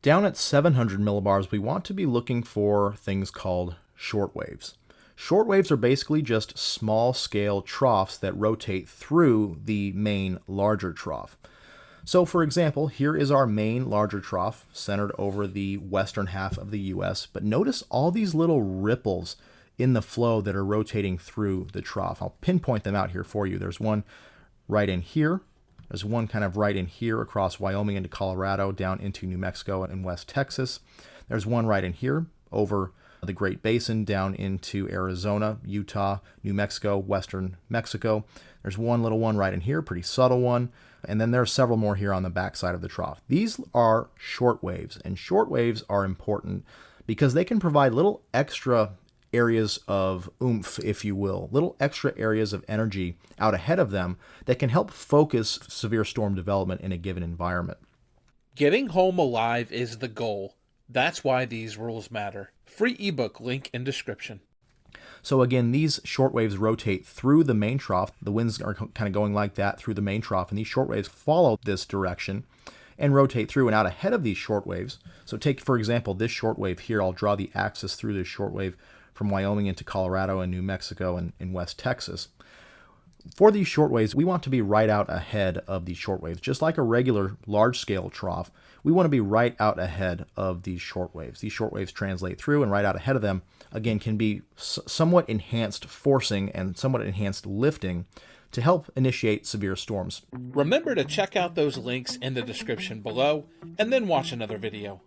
Down at 700 millibars, we want to be looking for things called shortwaves. Shortwaves are basically just small-scale troughs that rotate through the main larger trough. So for example, here is our main larger trough centered over the western half of the US, but notice all these little ripples in the flow that are rotating through the trough. I'll pinpoint them out here for you. There's one right in here. There's one kind of right in here across Wyoming into Colorado, down into New Mexico and West Texas. There's one right in here over the Great Basin down into Arizona, Utah, New Mexico, western Mexico. There's one little one right in here, pretty subtle one. And then there are several more here on the backside of the trough. These are short waves, and short waves are important because they can provide little extra areas of oomph, if you will, little extra areas of energy out ahead of them that can help focus severe storm development in a given environment. Getting home alive is the goal. That's why these rules matter. Free ebook link in description. So again, these short waves rotate through the main trough. The winds are kind of going like that through the main trough, and these short waves follow this direction and rotate through and out ahead of these short waves. So take, for example, this short wave here. I'll draw the axis through this short wave from Wyoming into Colorado and New Mexico and in West Texas. For these short waves, we want to be right out ahead of these short waves. Just like a regular large-scale trough, we want to be right out ahead of these short waves. These short waves translate through, and right out ahead of them, again, can be somewhat enhanced forcing and somewhat enhanced lifting to help initiate severe storms. Remember to check out those links in the description below, and then watch another video.